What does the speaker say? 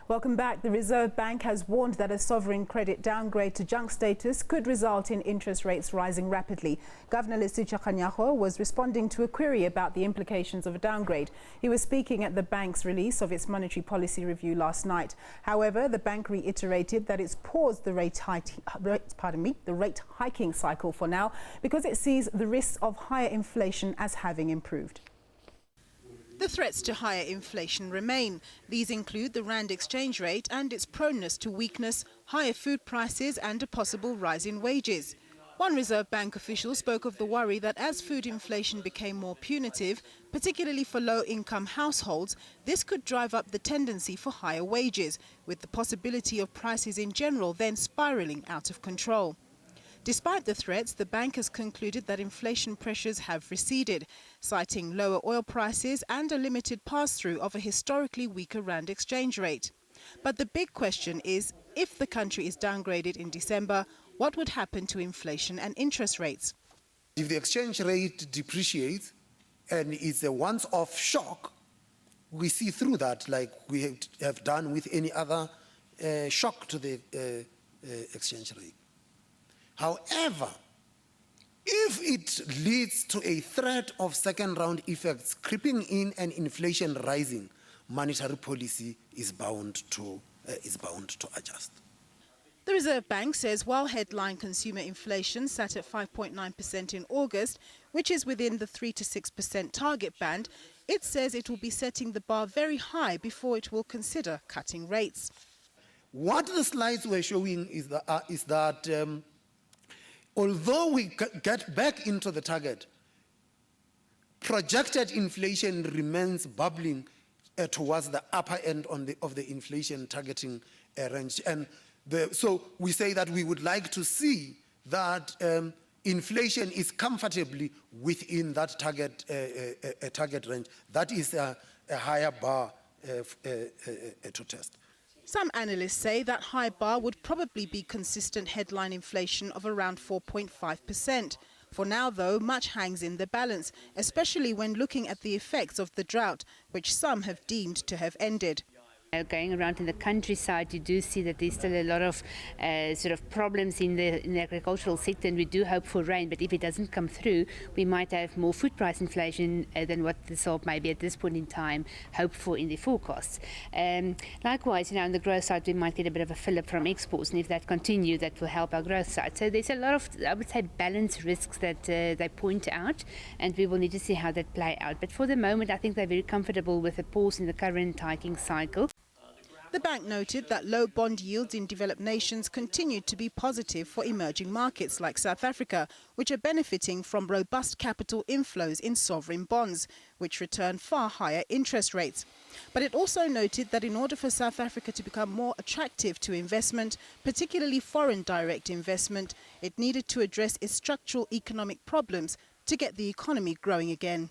Welcome back. The Reserve Bank has warned that a sovereign credit downgrade to junk status could result in interest rates rising rapidly. Governor Lesetja Kganyago was responding to a query about the implications of a downgrade. He was speaking at the bank's release of its monetary policy review last night. However, the bank reiterated that it's paused the rate hiking cycle for now because it sees the risks of higher inflation as having improved. The threats to higher inflation remain. These include the rand exchange rate and its proneness to weakness, higher food prices and a possible rise in wages. One Reserve Bank official spoke of the worry that as food inflation became more punitive, particularly for low-income households, this could drive up the tendency for higher wages, with the possibility of prices in general then spiralling out of control. Despite the threats, the bank has concluded that inflation pressures have receded, citing lower oil prices and a limited pass-through of a historically weaker rand exchange rate. But the big question is, if the country is downgraded in December, what would happen to inflation and interest rates? If the exchange rate depreciates and it's a once-off shock, we see through that like we have done with any other shock to the exchange rate. However, if it leads to a threat of second-round effects creeping in and inflation rising, monetary policy is bound to adjust. The Reserve Bank says while headline consumer inflation sat at 5.9% in August, which is within the 3 to 6% target band, it says it will be setting the bar very high before it will consider cutting rates. What the slides were showing is that although we get back into the target, projected inflation remains bubbling towards the upper end of the inflation targeting range. And so we say that we would like to see that inflation is comfortably within that target range. That is a higher bar to test. Some analysts say that high bar would probably be consistent headline inflation of around 4.5%. For now, though, much hangs in the balance, especially when looking at the effects of the drought, which some have deemed to have ended. Going around in the countryside, you do see that there's still a lot of sort of problems in the agricultural sector, and we do hope for rain. But if it doesn't come through, we might have more food price inflation than what the SARB maybe at this point in time hope for in the forecasts. Likewise, on the growth side, we might get a bit of a fillip from exports, and if that continues, that will help our growth side. So there's a lot of, I would say, balance risks that they point out, and we will need to see how that play out. But for the moment, I think they're very comfortable with a pause in the current hiking cycle. The bank noted that low bond yields in developed nations continued to be positive for emerging markets like South Africa, which are benefiting from robust capital inflows in sovereign bonds, which return far higher interest rates. But it also noted that in order for South Africa to become more attractive to investment, particularly foreign direct investment, it needed to address its structural economic problems to get the economy growing again.